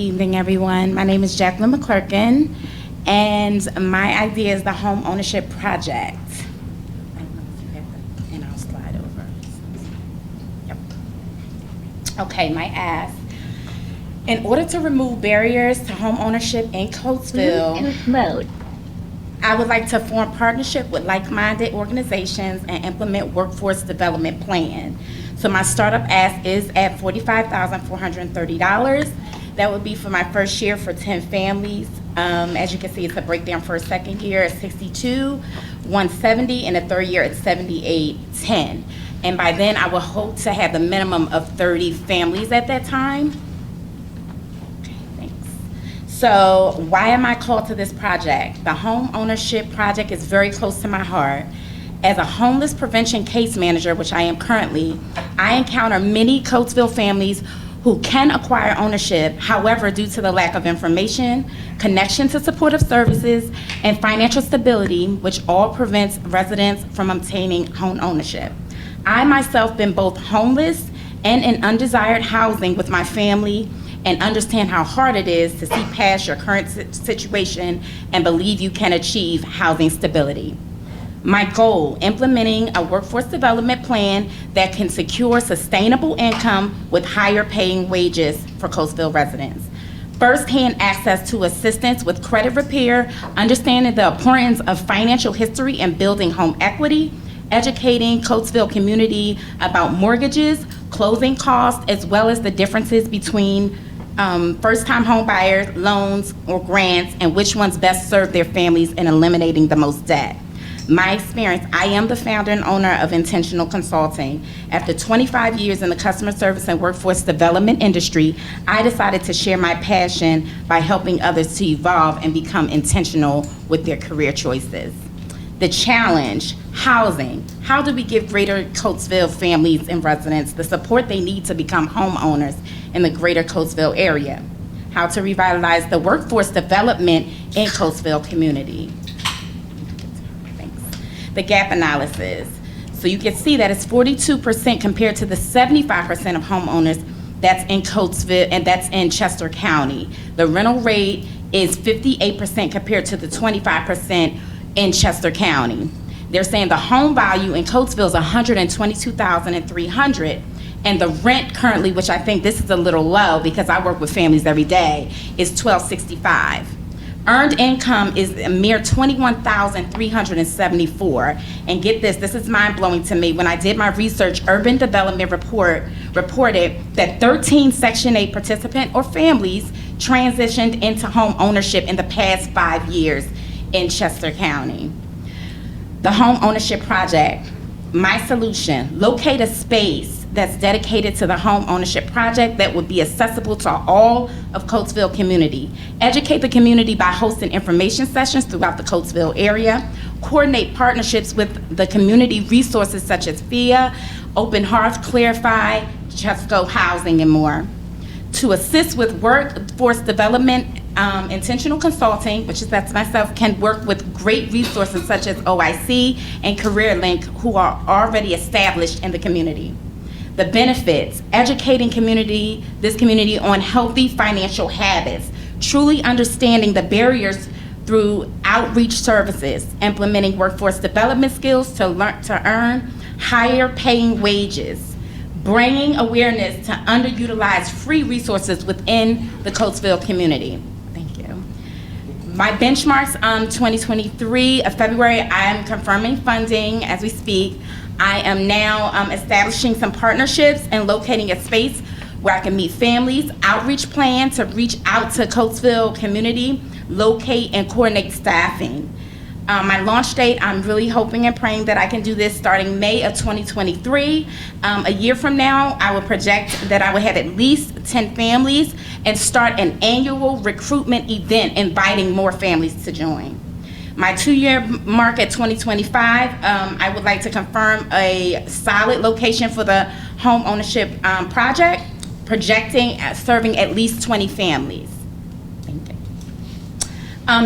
evening, everyone. My name is Jacqueline McClurkin, and my idea is the Home Ownership Project. I don't know if you have that, and I'll slide over. Yep. Okay, my ask. In order to remove barriers to home ownership in Coatesville, Bluetooth mode. I would like to form partnership with like-minded organizations and implement workforce development plan. So my startup ask is at $45,430. That would be for my first year for 10 families. As you can see, it's a breakdown for a second year at 62, 170, and a third year at 7810. And by then, I would hope to have the minimum of 30 families at that time. So why am I called to this project? The Home Ownership Project is very close to my heart. As a homeless prevention case manager, which I am currently, I encounter many Coatesville families who can acquire ownership. However, due to the lack of information, connection to supportive services, and financial stability, which all prevents residents from obtaining home ownership. I myself been both homeless and in undesired housing with my family, and understand how hard it is to see past your current situation and believe you can achieve housing stability. My goal, implementing a workforce development plan that can secure sustainable income with higher paying wages for Coatesville residents. First-hand access to assistance with credit repair, understanding the importance of financial history and building home equity, educating Coatesville community about mortgages, closing costs, as well as the differences between first-time home buyers, loans, or grants, and which ones best serve their families in eliminating the most debt. My experience, I am the founder and owner of Intentional Consulting. After 25 years in the customer service and workforce development industry, I decided to share my passion by helping others to evolve and become intentional with their career choices. The challenge, housing. How do we give greater Coatesville families and residents the support they need to become homeowners in the greater Coatesville area? How to revitalize the workforce development in Coatesville community. Thanks. The gap analysis. So you can see that it's 42% compared to the 75% of homeowners that's in Coatesville and that's in Chester County. The rental rate is 58% compared to the 25% in Chester County. They're saying the home value in Coatesville is $122,300, and the rent currently, which I think this is a little low because I work with families every day, is $1,265. Earned income is a mere $21,374. And get this, this is mind-blowing to me. When I did my research, Urban Development reported that 13 Section 8 participant or families transitioned into home ownership in the past 5 years in Chester County. The Home Ownership Project, my solution, locate a space that's dedicated to the Home Ownership Project that would be accessible to all of Coatesville community. Educate the community by hosting information sessions throughout the Coatesville area. Coordinate partnerships with the community resources such as FIA, Open Hearth, Clarify, Chesco Housing, and more. To assist with workforce development, Intentional Consulting, which is that's myself, can work with great resources such as OIC and CareerLink, who are already established in the community. The benefits, educating this community on healthy financial habits, truly understanding the barriers through outreach services, implementing workforce development skills to earn higher paying wages, bringing awareness to underutilized free resources within the Coatesville community. Thank you. My benchmarks, 2023 of February, I am confirming funding as we speak. I am now establishing some partnerships and locating a space where I can meet families, outreach plan to reach out to Coatesville community, locate and coordinate staffing. My launch date, I'm really hoping and praying that I can do this starting May of 2023. A year from now, I will project that I will have at least 10 families and start an annual recruitment event inviting more families to join. My 2-year mark at 2025, I would like to confirm a solid location for the home ownership project, projecting serving at least 20 families. Thank you.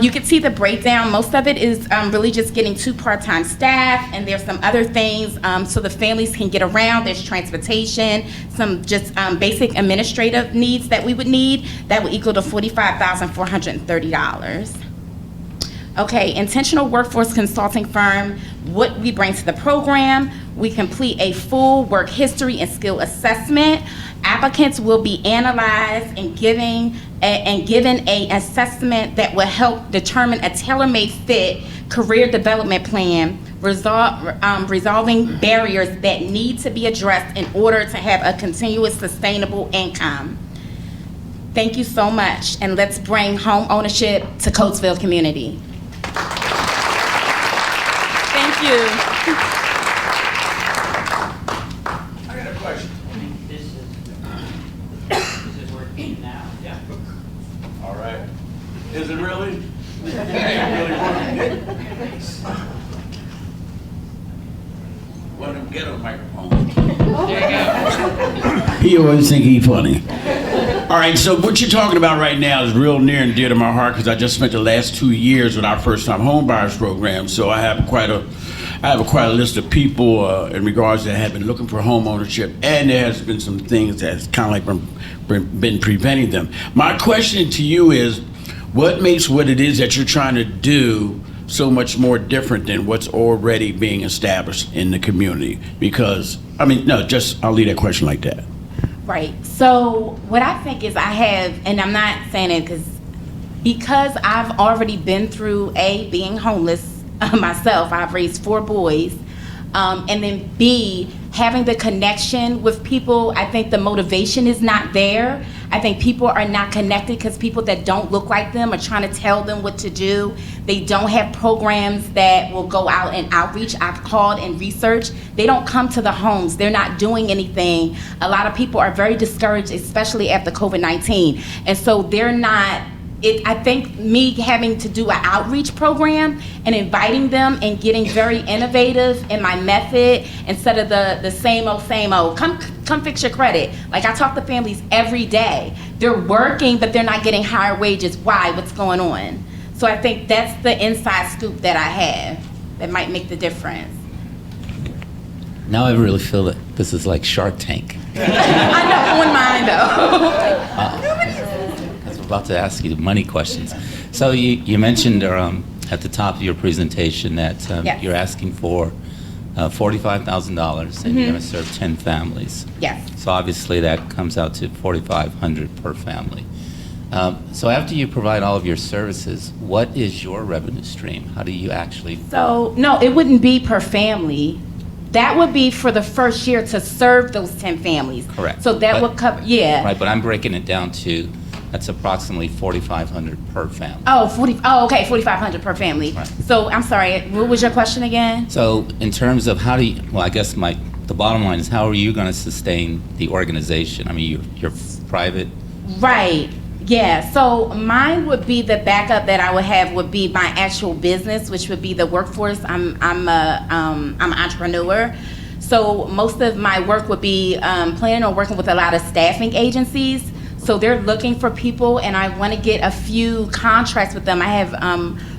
You can see the breakdown. Most of it is really just getting 2 part-time staff, and there's some other things so the families can get around. There's transportation, some just basic administrative needs that we would need that would equal to $45,430. Okay, Intentional Workforce Consulting Firm, what we bring to the program, we complete a full work history and skill assessment. Applicants will be analyzed and given an assessment that will help determine a tailor-made fit career development plan, resolving barriers that need to be addressed in order to have a continuous sustainable income. Thank you so much, and let's bring home ownership to Coatesville community. Thank you. I got a question. This is working now. Yeah. All right. Is it really? Really working? One of them ghetto microphones. He always think he funny. All right, so what you're talking about right now is real near and dear to my heart because I just spent the last 2 years with our first-time home buyers program. So I have quite a list of people in regards that have been looking for home ownership, and there has been some things that's kind of like been preventing them. My question to you is, what makes what it is that you're trying to do so much more different than what's already being established in the community? Because, I'll leave that question like that. Right. So what I think is I have, and I'm not saying it because I've already been through being homeless myself. I've raised 4 boys, and then B, having the connection with people. I think the motivation is not there. I think people are not connected because people that don't look like them are trying to tell them what to do. They don't have programs that will go out and outreach. I've called and researched. They don't come to the homes. They're not doing anything. A lot of people are very discouraged, especially after COVID-19. And so they're not, I think me having to do an outreach program and inviting them and getting very innovative in my method instead of the same old, come fix your credit. Like, I talk to families every day. They're working, but they're not getting higher wages. Why? What's going on? So I think that's the inside scoop that I have that might make the difference. Now I really feel that this is like Shark Tank. I know, on mine though. I was about to ask you the money questions. So you mentioned at the top of your presentation that Yes. you're asking for $45,000 and you're going to serve 10 families. Yes. So obviously that comes out to $4,500 per family. So after you provide all of your services, what is your revenue stream? How do you actually? So, no, it wouldn't be per family. That would be for the first year to serve those 10 families. Correct. So that would cover, yeah. Right, but I'm breaking it down to, that's approximately $4,500 per family. Okay, $4,500 per family. Right. So, I'm sorry, what was your question again? So in terms of how do you, well, I guess the bottom line is, how are you going to sustain the organization? I mean, you're private. Right. Yeah. So mine would be the backup that I would have would be my actual business, which would be the workforce. I'm an entrepreneur. So most of my work would be planning on working with a lot of staffing agencies. So they're looking for people, and I want to get a few contracts with them. I have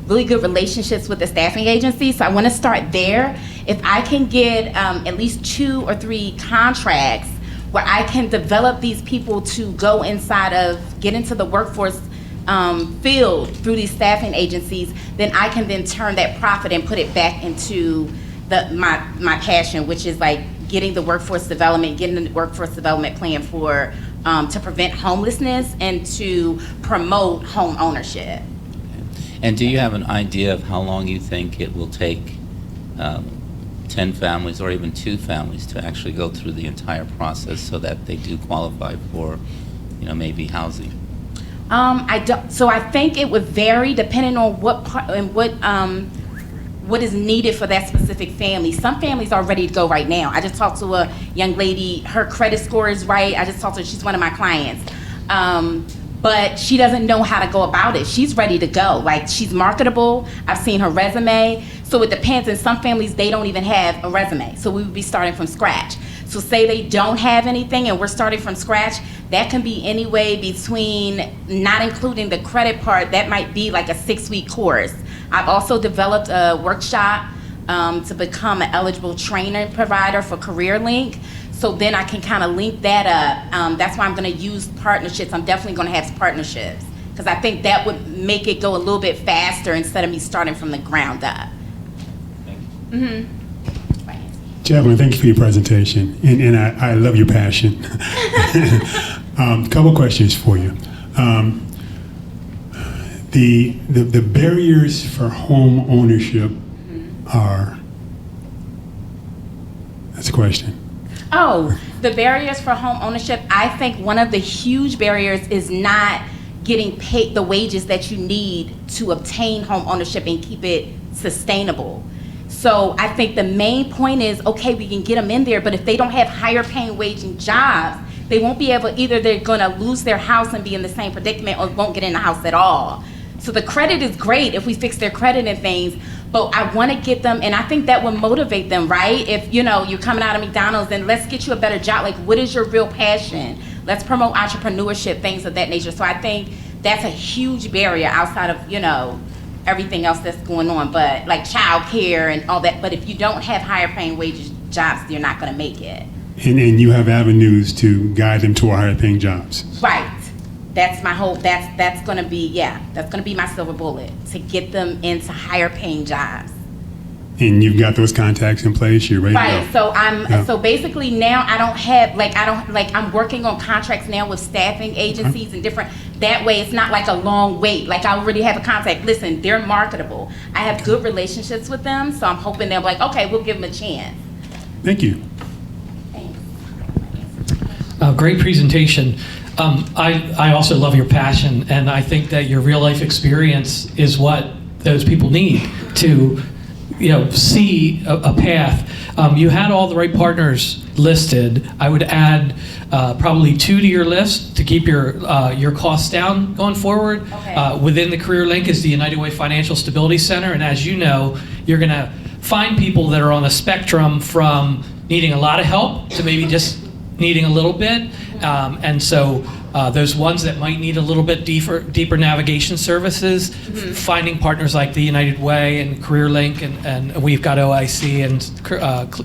really good relationships with the staffing agencies, so I want to start there. If I can get at least 2 or 3 contracts where I can develop these people to go get into the workforce field through these staffing agencies, then I can then turn that profit and put it back into my passion, which is like getting the workforce development plan for to prevent homelessness and to promote home ownership. And do you have an idea of how long you think it will take 10 families or even 2 families to actually go through the entire process so that they do qualify for, maybe housing? So I think it would vary depending on what part and what is needed for that specific family. Some families are ready to go right now. I just talked to a young lady, her credit score is right. I just talked to her, she's one of my clients. But she doesn't know how to go about it. She's ready to go. Like, she's marketable. I've seen her resume. So it depends. In some families, they don't even have a resume. So we would be starting from scratch. So say they don't have anything and we're starting from scratch, That can be anyway between, not including the credit part, that might be like a 6-week course. I've also developed a workshop to become an eligible training provider for CareerLink. So then I can kind of link that up. That's why I'm going to use partnerships. I'm definitely going to have partnerships because I think that would make it go a little bit faster instead of me starting from the ground up. Right. Chaplain, thank you for your presentation, and I love your passion. Couple questions for you. The barriers for home ownership are, that's a question. Oh, the barriers for home ownership. I think one of the huge barriers is not getting paid the wages that you need to obtain home ownership and keep it sustainable. So I think the main point is, okay, we can get them in there, but if they don't have higher paying wage and jobs, they won't be able, either they're gonna lose their house and be in the same predicament or won't get in the house at all. So the credit is great if we fix their credit and things, but I wanna get them, and I think that would motivate them, right? If, you know, you're coming out of McDonald's, then let's get you a better job. Like, what is your real passion? Let's promote entrepreneurship, things of that nature. So I think that's a huge barrier outside of, you know, everything else that's going on, but like childcare and all that. But if you don't have higher paying wages jobs, you're not gonna make it. And you have avenues to guide them toward higher paying jobs. Right. That's my whole, that's gonna be, yeah, that's gonna be my silver bullet, to get them into higher paying jobs. And you've got those contacts in place, you're ready to Right, go. so so basically now I'm working on contracts now with staffing agencies and different, that way it's not like a long wait. Like, I already have a contact, listen, they're marketable. I have good relationships with them, so I'm hoping they're like, okay, we'll give them a chance. Thank you. Thanks. Great presentation. I also love your passion, and I think that your real life experience is what those people need to, you know, see a path. You had all the right partners listed. I would add probably 2 to your list to keep your costs down going forward. Okay. Within the CareerLink is the United Way Financial Stability Center, and as you know, you're going to find people that are on a spectrum from needing a lot of help to maybe just needing a little bit. And so those ones that might need a little bit deeper navigation services, finding partners like the United Way and CareerLink, and we've got OIC and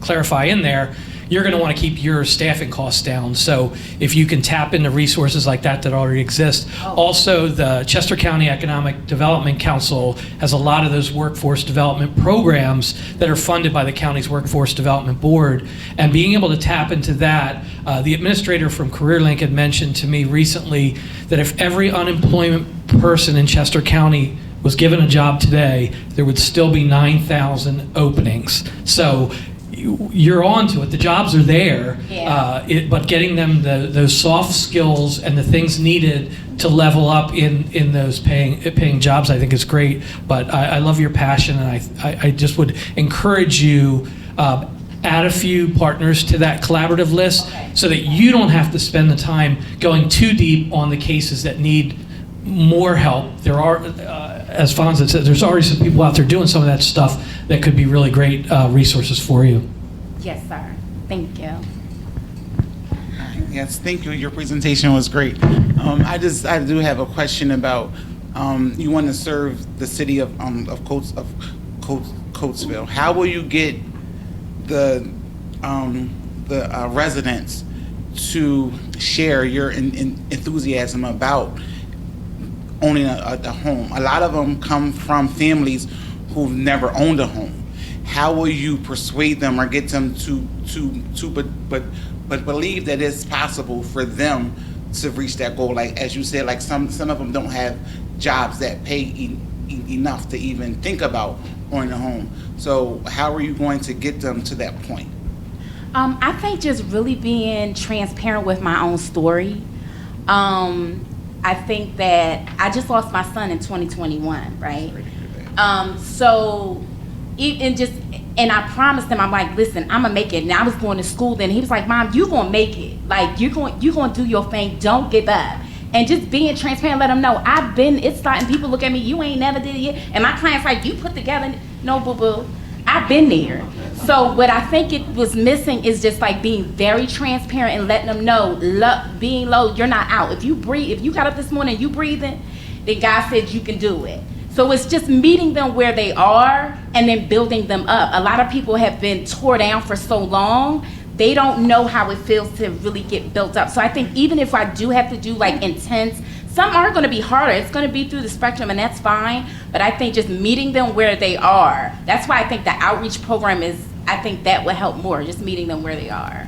Clarify in there, you're going to want to keep your staffing costs down. So if you can tap into resources like that already exist. Also, the Chester County Economic Development Council has a lot of those workforce development programs that are funded by the county's Workforce Development Board. And being able to tap into that, the administrator from CareerLink had mentioned to me recently that if every unemployment person in Chester County was given a job today, there would still be 9,000 openings. So you're on to it. The jobs are there, Yeah. But getting them those soft skills and the things needed to level up in those paying jobs, I think is great. But I love your passion, and I just would encourage you, add a few partners to that collaborative list, Okay. so that you don't have to spend the time going too deep on the cases that need more help. There are, as Fonz said, there's already some people out there doing some of that stuff that could be really great resources for you. Yes, sir. Thank you. Yes, thank you. Your presentation was great. I do have a question about you want to serve the city of Coatesville. How will you get the residents to share your enthusiasm about owning a home? A lot of them come from families who've never owned a home. How will you persuade them or get them to believe that it's possible for them to reach that goal? Like, as you said, like some of them don't have jobs that pay enough to even think about owning a home. So how are you going to get them to that point? I think just really being transparent with my own story. I think that I just lost my son in 2021, right? And I promised him, I'm like, listen, I'm gonna make it. And I was going to school then. He was like, Mom, you gonna make it. Like, you're gonna do your thing. Don't give up. And just being transparent, let them know it's starting. People look at me, you ain't never did it yet. And my clients like, you put together, no, boo-boo. I've been there. So what I think it was missing is just like being very transparent and letting them know, being low, you're not out. If you breathe, if you got up this morning and you breathing, then God said you can do it. So it's just meeting them where they are and then building them up. A lot of people have been tore down for so long, they don't know how it feels to really get built up. So I think even if I do have to do like intense, some are going to be harder. It's going to be through the spectrum, and that's fine. But I think just meeting them where they are. That's why I think the outreach program is, I think that would help more, just meeting them where they are.